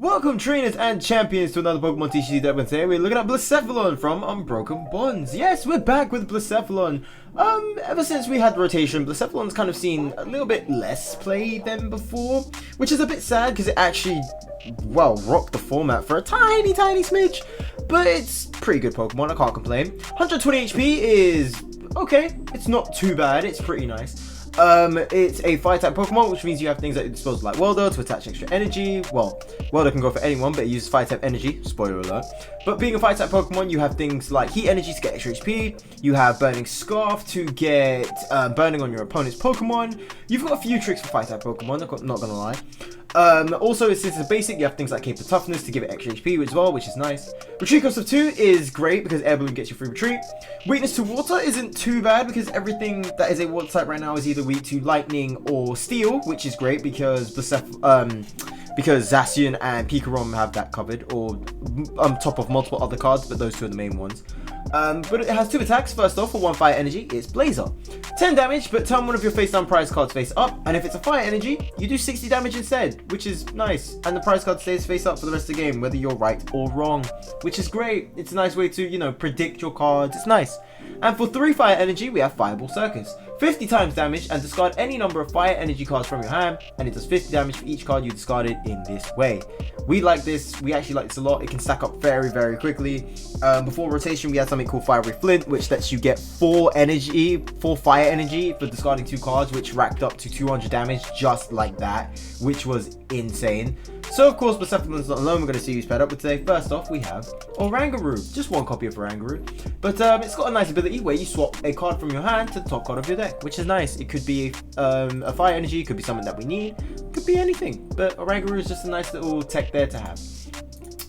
Welcome trainers and champions to another Pokemon TCG Madness. Today we're looking at Blacephalon from Unbroken Bonds. Yes, we're back with Blacephalon. Ever since we had rotation, Blacephalon's kind of seen a little bit less play than before, which is a bit sad because it actually, well, rocked the format for a tiny smidge. But it's pretty good Pokemon, I can't complain. 120 HP is okay, it's not too bad, it's pretty nice. It's a fire type Pokemon, which means you have things at your disposal like Welder to attach extra energy. Well, Welder can go for anyone, but it uses fire type energy, spoiler alert. But being a fire type Pokemon, you have things like heat energy to get extra HP, you have burning scarf to get burning on your opponent's Pokemon. You've got a few tricks for fire type Pokemon, I'm not gonna lie. Also, since it's basic, you have things like Cape of Toughness to give it extra HP as well, which is nice. Retreat cost of 2 is great because Air Balloon gets you free retreat. Weakness to water isn't too bad because everything that is a water type right now is either weak to lightning or steel, which is great because Zacian and Pikarom have that covered, or on top of multiple other cards, but those two are the main ones. But it has 2 attacks. First off, for 1 fire energy, it's Blazer. 10 damage, but turn one of your face down prize cards face up, and if it's a fire energy, you do 60 damage instead, which is nice. And the prize card stays face up for the rest of the game, whether you're right or wrong, which is great. It's a nice way to, you know, predict your cards. It's nice. And for 3 fire energy, we have Fireball Circus. 50 times damage, and discard any number of fire energy cards from your hand, and it does 50 damage for each card you discarded in this way. We like this, we actually like this a lot. It can stack up very quickly. Before rotation, we had something called Fiery Flint, which lets you get 4 fire energy for discarding 2 cards, which racked up to 200 damage just like that, which was insane. So of course, Blacephalon's not alone, we're going to see who's paired up with today. First off, we have Oranguru, just 1 copy of Oranguru, but it's got a nice ability where you swap a card from your hand to the top card of your deck, which is nice. It could be a fire energy, it could be something that we need, it could be anything, but Oranguru is just a nice little tech there to have.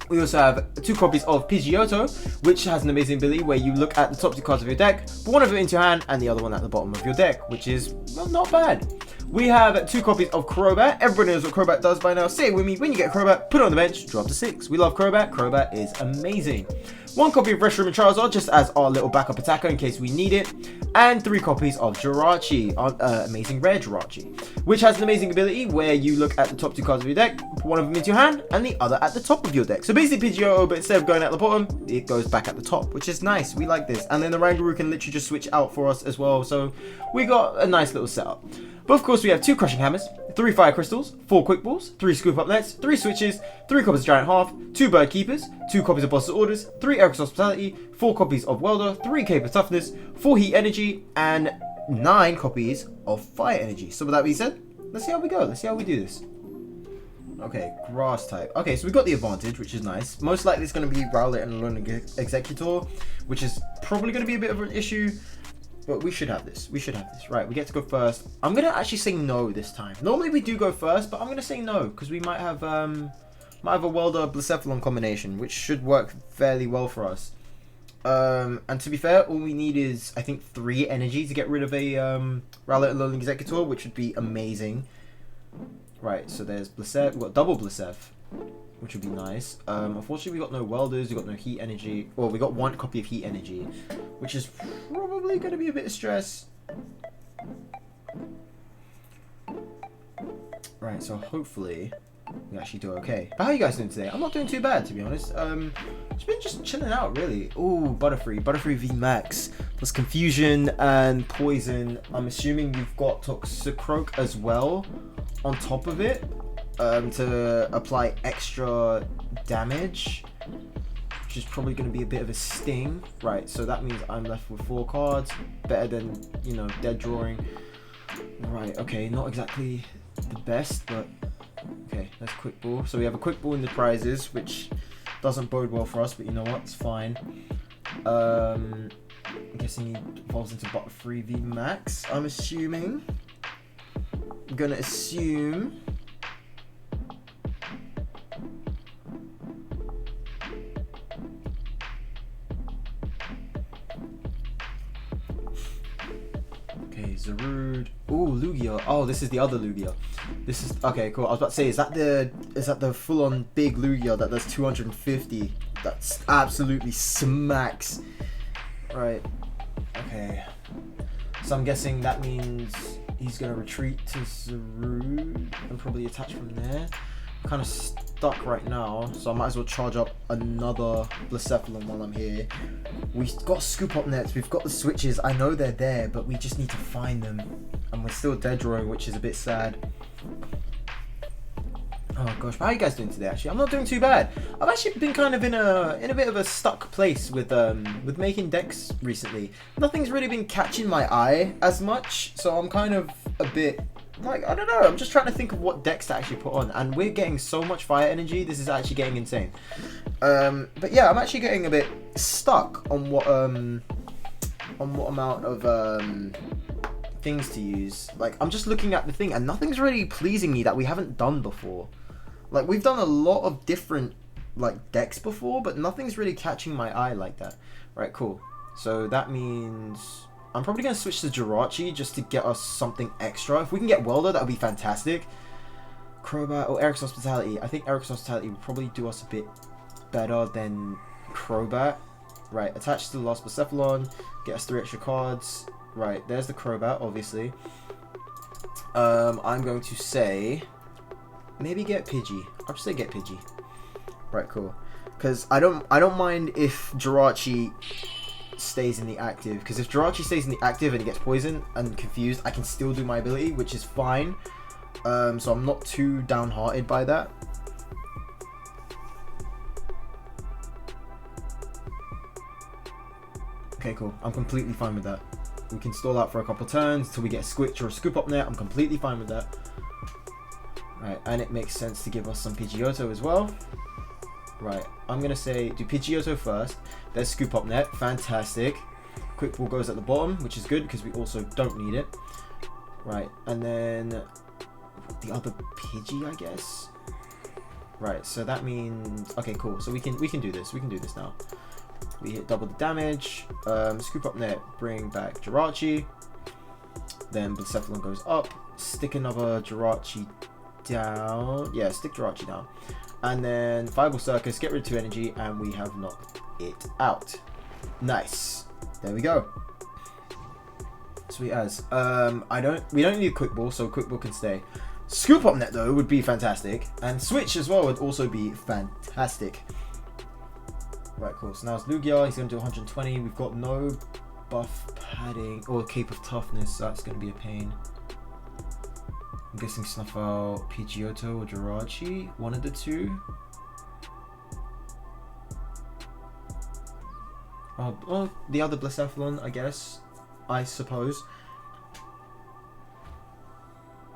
We also have 2 copies of Pidgeotto, which has an amazing ability where you look at the top 2 cards of your deck, put one of them into your hand and the other one at the bottom of your deck, which is, well, not bad. We have 2 copies of Crobat. Everybody knows what Crobat does by now. Say it with me, when you get Crobat, put it on the bench, drop to 6. We love Crobat. Crobat is amazing. 1 copy of Reshiram and Charizard, just as our little backup attacker in case we need it. And 3 copies of Jirachi, amazing rare Jirachi, which has an amazing ability where you look at the top 2 cards of your deck, put one of them into your hand, and the other at the top of your deck. So basically Pidgeotto, but instead of going at the bottom, it goes back at the top, which is nice. We like this. And then the Oranguru can literally just switch out for us as well. So we got a nice little setup. But of course we have 2 Crushing Hammers, 3 Fire Crystals, 4 Quick Balls, 3 Scoop Up Nets, 3 Switches, 3 copies of Giant Half, 2 Bird Keepers, 2 copies of Boss's Orders, 3 Eric's Hospitality, 4 copies of Welder, 3 Cape of Toughness, 4 Heat Energy, and 9 copies of Fire Energy. So with that being said, let's see how we go. Let's see how we do this. Okay, Grass type. Okay, so we got the advantage, which is nice. Most likely it's going to be Rowlet and Alolan Executor, which is probably going to be a bit of an issue. But we should have this. We should have this. Right, we get to go first. I'm going to actually say no this time. Normally we do go first, but I'm going to say no. Because we might have a Welder Blacephalon combination, which should work fairly well for us. And to be fair, all we need is, I think, 3 energy to get rid of a Rowlet and Alolan Executor, which would be amazing. Right, so there's Blacef. We've got double Blacef, which would be nice. Unfortunately, we got no Welders, we got no Heat Energy. Well, we got 1 copy of Heat Energy, which is probably going to be a bit of stress. Right, so hopefully we actually do okay. But how are you guys doing today? I'm not doing too bad, to be honest. It's been just chilling out, really. Ooh, Butterfree V Max. Plus Confusion and Poison. I'm assuming you've got Toxicroak as well on top of it. To apply extra damage, which is probably going to be a bit of a sting. Right, so that means I'm left with 4 cards, better than, you know, dead drawing. Right, okay, not exactly the best, but okay, that's Quick Ball. So we have a Quick Ball in the prizes, which doesn't bode well for us, but you know what, it's fine. I'm guessing he evolves into Butterfree V Max, I'm assuming. I'm going to assume... Zarude. Ooh, Lugia. Oh, this is the other Lugia. This is okay, cool. I was about to say, is that the full-on big Lugia that does 250? That's absolutely smacks. Right. Okay. So I'm guessing that means he's gonna retreat to Zarude and probably attach from there. kind of stuck right now, so I might as well charge up another Blacephalon while I'm here. We've got scoop up nets, we've got the switches. I know they're there, but we just need to find them, and we're still dead drawing, which is a bit sad. Oh gosh, how are you guys doing today? Actually, I'm not doing too bad. I've actually been kind of in a bit of a stuck place with making decks recently. Nothing's really been catching my eye as much, so I'm kind of a bit like, I don't know. I'm just trying to think of what decks to actually put on, and we're getting so much fire energy. This is actually getting insane. But yeah, I'm actually getting a bit stuck on what amount of things to use. Like, I'm just looking at the thing, and nothing's really pleasing me that we haven't done before. Like, we've done a lot of different like decks before, but nothing's really catching my eye like that. Right, cool. So that means I'm probably going to switch to Jirachi just to get us something extra. If we can get Welder, that would be fantastic. Crobat or Eric's Hospitality. I think Eric's Hospitality would probably do us a bit better than Crobat. Right, attach to the last Blacephalon, get us 3 extra cards. Right, there's the Crobat, obviously. I'm going to say maybe get Pidgey. I'll just say get Pidgey. Right, cool. Because I don't mind if Jirachi stays in the active, because if Jirachi stays in the active and he gets poisoned and confused, I can still do my ability, which is fine. So I'm not too downhearted by that. Okay, cool. I'm completely fine with that. We can stall out for a couple turns until we get a Squitch or a Scoop Up Net. I'm completely fine with that. Right, and it makes sense to give us some Pidgeotto as well. Right, I'm going to say do Pidgeotto first. There's Scoop Up Net. Fantastic. Quick Ball goes at the bottom, which is good because we also don't need it. Right, and then the other Pidgey, I guess. Right, so that means... Okay, cool. So we can do this. We can do this now. We hit double the damage. Scoop Up Net, bring back Jirachi. Then Blacephalon goes up. Stick another Jirachi down. Yeah, stick Jirachi down. And then Fireball Circus, get rid of 2 energy, and we have knocked it out. Nice. There we go. Sweet as. We don't need a Quick Ball, so Quick Ball can stay. Scoop Up Net though would be fantastic, and Switch as well would also be fantastic. Right, cool. So now it's Lugia. He's going to do 120. We've got no buff padding or Cape of Toughness, so that's going to be a pain. I'm guessing snuff out Pidgeotto or Jirachi. One of the two. Oh, the other Blacephalon, I guess. I suppose.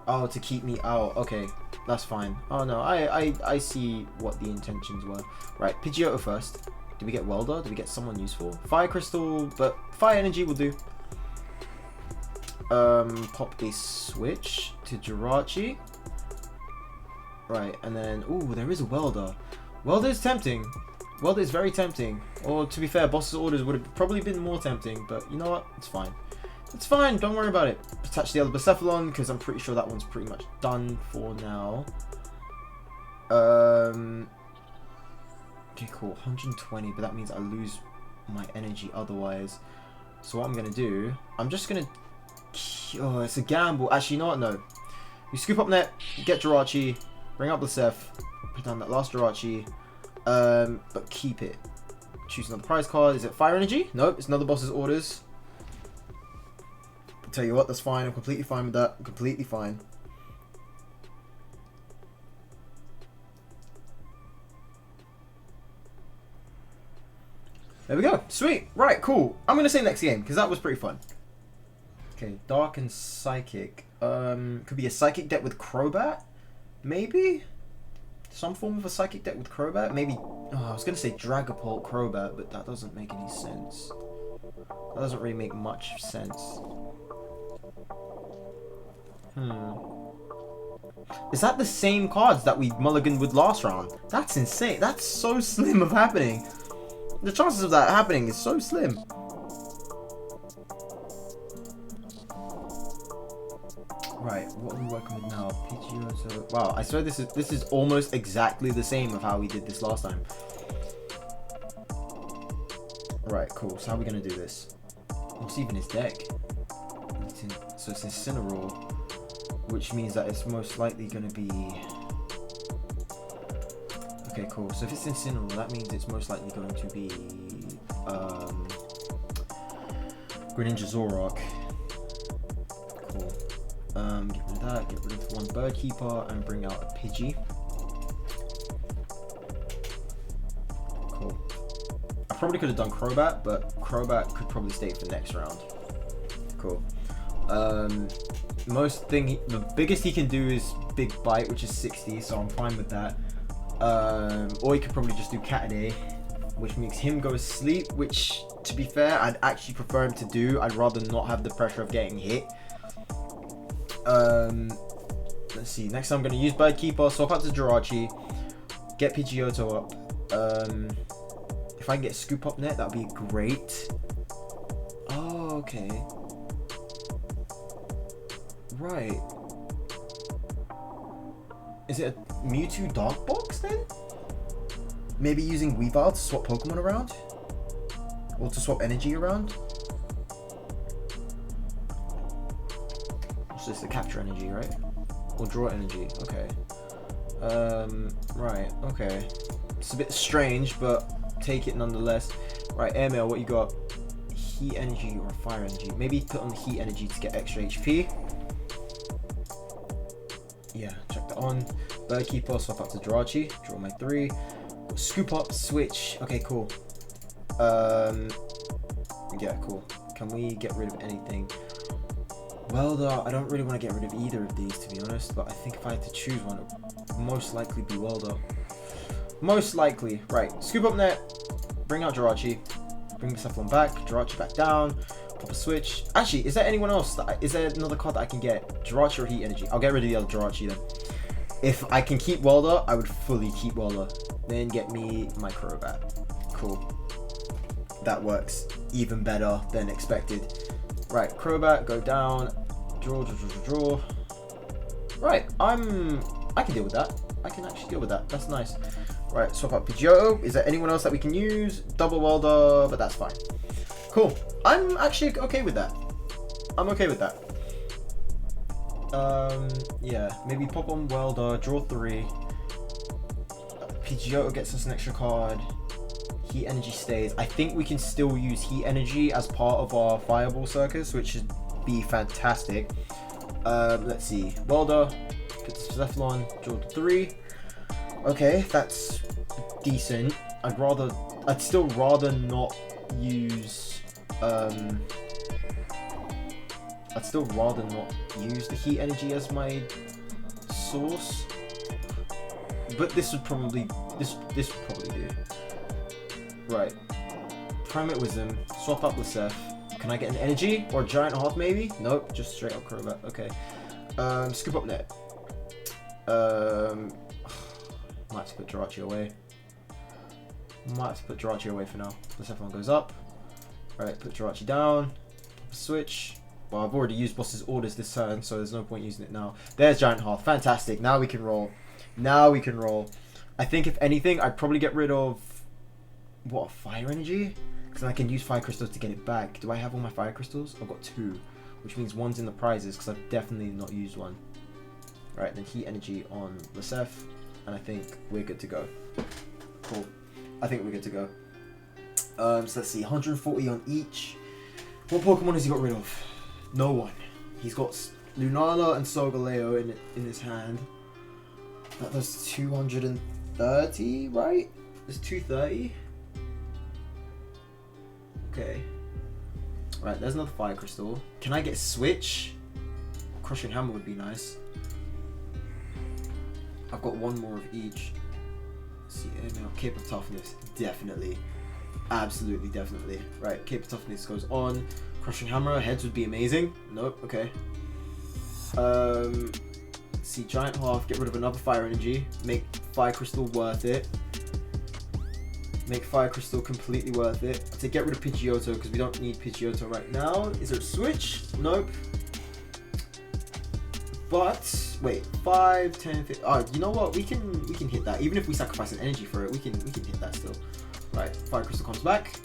Oh, to keep me out. Okay, that's fine. Oh no, I see what the intentions were. Right, Pidgeotto first. Did we get Welder? Did we get someone useful? Fire Crystal, but Fire Energy will do. Pop a Switch to Jirachi. Right, and then... Ooh, there is a Welder. Welder is tempting. Welder is very tempting. Or, to be fair, Boss's Orders would have probably been more tempting, but you know what? It's fine. It's fine, don't worry about it. Attach the other Blacephalon, because I'm pretty sure that one's pretty much done for now. Okay, cool. 120, but that means I lose my energy otherwise. So what I'm going to do... I'm just going to... Oh, it's a gamble. Actually, you know what? No. You Scoop Up Net, get Jirachi, bring up Blacef, put down that last Jirachi, but keep it. Choose another prize card. Is it Fire Energy? Nope, it's another Boss's Orders. I'll tell you what, that's fine. I'm completely fine with that. I'm completely fine. There we go. Sweet. Right, cool. I'm going to say next game, because that was pretty fun. Okay, Dark and Psychic. Could be a Psychic deck with Crobat? Maybe? Some form of a Psychic deck with Crobat? Maybe... Oh, I was going to say Dragapult Crobat, but that doesn't make any sense. That doesn't really make much sense. Is that the same cards that we mulliganed with last round? That's insane. That's so slim of happening. The chances of that happening is so slim. Right, what are we working with now? Pidgeotto. Wow, I swear this is almost exactly the same of how we did this last time. Right, cool. So how are we gonna do this? What's even his deck? So it's Incineroar, which means that it's most likely gonna be... Okay, cool. So if it's Incineroar, that means it's most likely going to be Greninja Zoroark. Cool. Get rid of that. Get rid of one Bird Keeper and bring out a Pidgey. Cool. I probably could have done Crobat, but Crobat could probably stay for next round. Cool. The biggest he can do is Big Bite, which is 60, so I'm fine with that. Or he could probably just do Cat-A-Day, which makes him go to sleep, which, to be fair, I'd actually prefer him to do. I'd rather not have the pressure of getting hit. Let's see. Next I'm going to use Bird Keeper, swap out to Jirachi, get Pidgeotto up. If I can get Scoop Up Net, that'd be great. Oh, okay. Right. Is it a Mewtwo Dark Box then? Maybe using Weavile to swap Pokemon around? Or to swap energy around? It's just a capture energy, right? Or draw energy, okay. Right, okay. It's a bit strange, but take it nonetheless. Right, Airmail, what you got? Heat energy or fire energy? Maybe put on the heat energy to get extra HP. Yeah, check that on. Bird Keeper, swap up to Jirachi, draw my 3. Scoop up, switch. Okay, cool. Yeah, cool. Can we get rid of anything? Welder, I don't really want to get rid of either of these, to be honest, but I think if I had to choose one, it would most likely be Welder. Most likely. Right, Scoop Up Net, bring out Jirachi, bring Blacephalon back, Jirachi back down, pop a switch. Actually, is there anyone else? Is there another card that I can get? Jirachi or Heat Energy? I'll get rid of the other Jirachi then. If I can keep Welder, I would fully keep Welder. Then get me my Crobat. Cool. That works even better than expected. Right, Crobat, go down. Draw. Right, I can deal with that. I can actually deal with that. That's nice. Right, swap out Pidgeotto. Is there anyone else that we can use? Double Welder, but that's fine. Cool. I'm actually okay with that. I'm okay with that. Yeah, maybe pop on Welder, draw 3. Pidgeotto gets us an extra card. Heat Energy stays. I think we can still use Heat Energy as part of our Fireball Circus, which should be fantastic. Let's see. Welder, put Blacephalon, draw 3. Okay, that's decent. I'd still rather not use the Heat Energy as my source. But this would probably do. Right. Primate Wisdom, swap up Lacef. Can I get an energy or a Giant Heart maybe? Nope, just straight up Crobat. Okay. Scoop Up Net. Might have to put Jirachi away. For now. Blacephalon goes up. Right, put Jirachi down. Switch. Well, I've already used Boss's Orders this turn, so there's no point using it now. There's Giant Hearth. Fantastic. Now we can roll. I think if anything, I'd probably get rid of Fire Energy? Because I can use Fire Crystals to get it back. Do I have all my Fire Crystals? I've got 2, which means one's in the prizes because I've definitely not used one. Right, then Heat Energy on Lacef, and I think we're good to go. Cool. I think we're good to go. So let's see, 140 on each. What Pokemon has he got rid of? No one. He's got Lunala and Solgaleo in his hand. That does 230, right? There's 230. Okay. Right, there's another Fire Crystal. Can I get Switch? Crushing Hammer would be nice. I've got one more of each. Let's see, Cape of Toughness. Definitely. Absolutely, definitely. Right, Cape of Toughness goes on. Crushing Hammer, heads would be amazing. Nope, okay. Let's see, Giant Hearth, get rid of another Fire Energy. Make Fire Crystal worth it. Make Fire Crystal completely worth it. To get rid of Pidgeotto because we don't need Pidgeotto right now. Is there a switch? Nope. But wait, 5, 10, 15. Oh, you know what? We can hit that. Even if we sacrifice an energy for it, we can hit that still. Right, Fire Crystal comes back.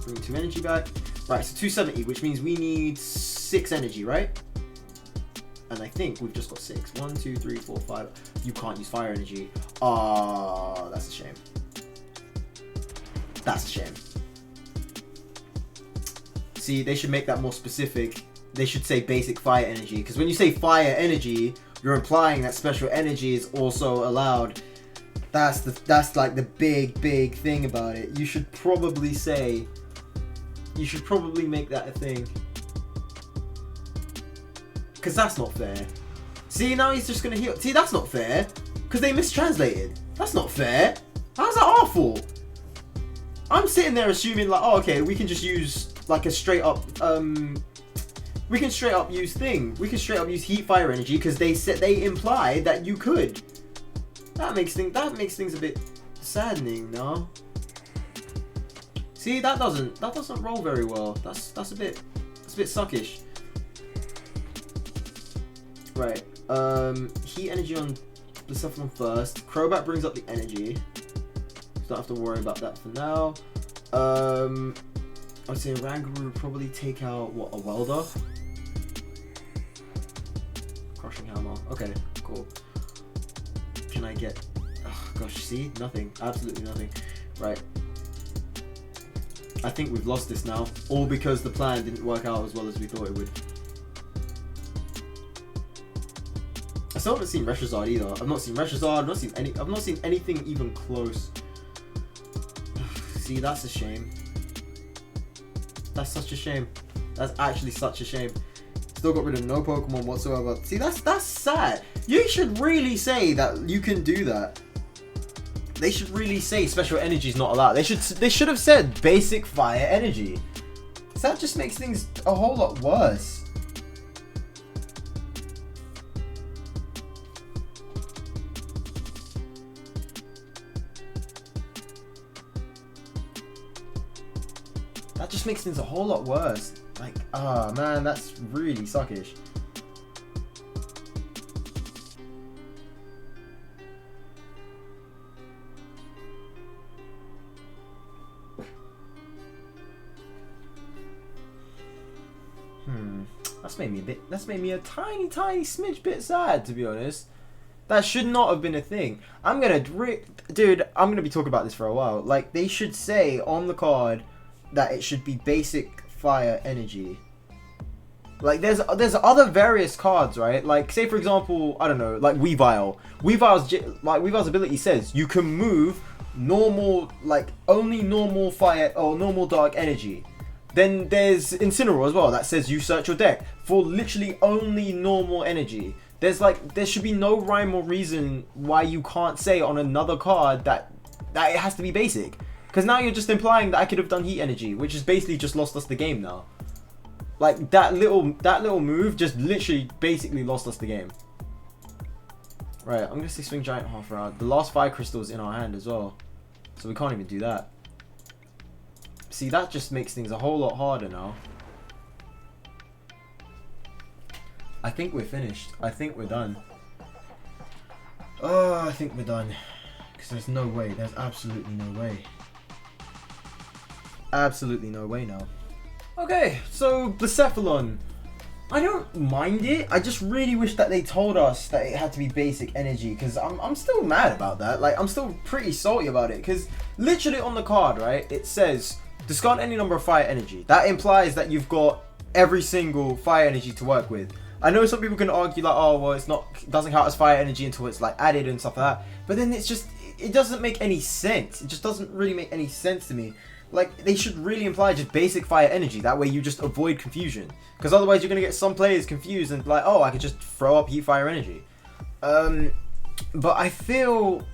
Bring 2 energy back. Right, so 270, which means we need 6 energy, right? And I think we've just got 6. 1, 2, 3, 4, 5. You can't use Fire Energy. Oh, that's a shame. That's a shame. See, they should make that more specific. They should say basic fire energy, because when you say fire energy, you're implying that special energy is also allowed. That's like the big thing about it. You should probably say. You should probably make that a thing. Because that's not fair. See, now he's just gonna heal. See, that's not fair. Because they mistranslated. That's not fair. How's that our fault? I'm sitting there assuming like, oh, okay, we can just use like a straight up, we can straight up use thing. We can straight up use heat fire energy because they implied that you could. That makes things a bit saddening, no? See, that doesn't roll very well. That's a bit suckish. Right. Heat energy on Blacephalon first. Crobat brings up the energy. Don't have to worry about that for now. I'd say Rangaroo would probably take out what, a welder? Crushing hammer. Okay, cool. Can I get? Oh gosh, see, nothing. Absolutely nothing. Right. I think we've lost this now, all because the plan didn't work out as well as we thought it would. I still haven't seen Reshazard either. I've not seen Reshazard. I've not seen anything even close. See, that's a shame. That's such a shame. That's actually such a shame. Still got rid of no Pokemon whatsoever. See, that's sad. You should really say that you can do that. They should really say special energy is not allowed. They should have said basic fire energy. That just makes things a whole lot worse. That just makes things a whole lot worse. Like, oh man, that's really suckish. That's made me a tiny smidge bit sad, to be honest. That should not have been a thing. Dude, I'm gonna be talking about this for a while. Like, they should say on the card that it should be basic fire energy. Like, there's other various cards, right? Like, say for example, I don't know, like Weavile. Weavile's ability says you can move normal, like only normal fire or normal dark energy. Then there's Incineroar as well that says you search your deck for literally only normal energy. There should be no rhyme or reason why you can't say on another card that it has to be basic. Because now you're just implying that I could have done heat energy, which has basically just lost us the game now. Like, that little move just literally basically lost us the game. Right, I'm going to say Swing Giant half round. The last fire crystal's in our hand as well. So we can't even do that. See, that just makes things a whole lot harder now. I think we're finished. I think we're done. Oh, I think we're done. Because there's no way. There's absolutely no way. Absolutely no way now. Okay, so Blacephalon. I don't mind it. I just really wish that they told us that it had to be basic energy, because I'm still mad about that. Like, I'm still pretty salty about it, because literally on the card, right, it says discard any number of fire energy. That implies that you've got every single fire energy to work with. I know some people can argue like, oh well, it doesn't count as fire energy until it's like added and stuff like that. But then it doesn't make any sense. It just doesn't really make any sense to me. Like, they should really imply just basic fire energy. That way you just avoid confusion. Because otherwise you're going to get some players confused and like, oh, I could just throw up heat fire energy. But I feel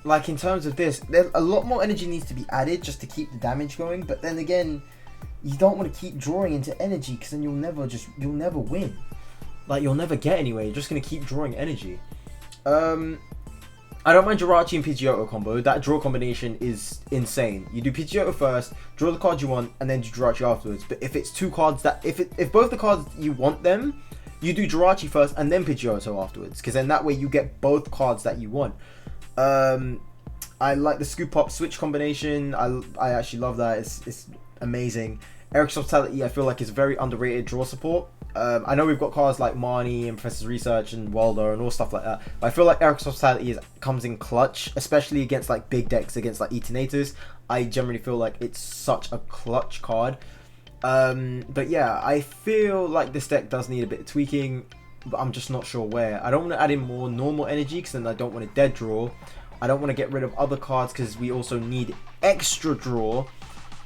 like in terms of this, a lot more energy needs to be added just to keep the damage going. But then again, you don't want to keep drawing into energy, because then you'll never win. Like, you'll never get anywhere. You're just going to keep drawing energy. I don't mind Jirachi and Pidgeotto combo. That draw combination is insane. You do Pidgeotto first, draw the card you want, and then do Jirachi afterwards. But if it's two cards that... If both the cards you want them, you do Jirachi first and then Pidgeotto afterwards. Because then that way you get both cards that you want. I like the Scoop Up Switch combination. I actually love that. It's amazing. Eric's Hospitality, I feel like, is very underrated draw support. I know we've got cards like Marnie and Professor's Research and Waldo and all stuff like that, but I feel like Eric's Hospitality comes in clutch, especially against like big decks, against like Eternatus. I generally feel like it's such a clutch card. But yeah, I feel like this deck does need a bit of tweaking, but I'm just not sure where. I don't want to add in more normal energy because then I don't want to dead draw. I don't want to get rid of other cards because we also need extra draw,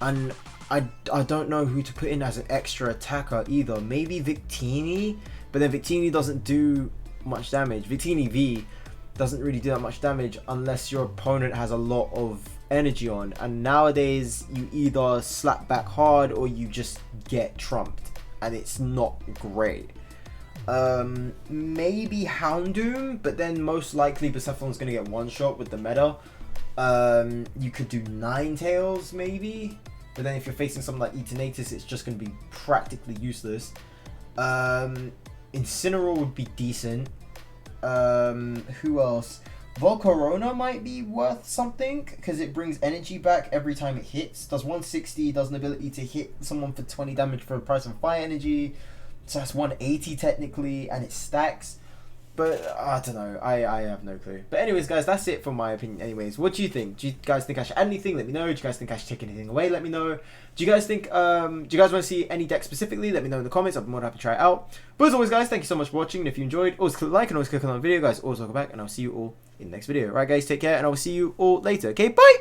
and I don't know who to put in as an extra attacker either. Maybe Victini, but then Victini doesn't do much damage. Victini V doesn't really do that much damage unless your opponent has a lot of energy on, and nowadays you either slap back hard or you just get trumped, and it's not great. Maybe Houndoom, but then most likely Blacephalon's gonna get one shot with the meta. You could do Ninetales maybe, but then if you're facing something like Eternatus, it's just gonna be practically useless. Incineroar would be decent. Who else? Volcarona might be worth something because it brings energy back every time it hits. Does 160, does an ability to hit someone for 20 damage for the price of fire energy. So that's 180 technically, and it stacks. But I don't know. I have no clue. But anyways, guys, that's it for my opinion. Anyways, what do you think? Do you guys think I should add anything? Let me know. Do you guys think I should take anything away? Let me know. Do you guys think? Do you guys want to see any deck specifically? Let me know in the comments. I'll be more than happy to try it out. But as always, guys, thank you so much for watching. And if you enjoyed, always click like and always click on the video, guys. Always welcome back, and I'll see you all in the next video. Right, guys, take care, and I'll see you all later. Okay, bye.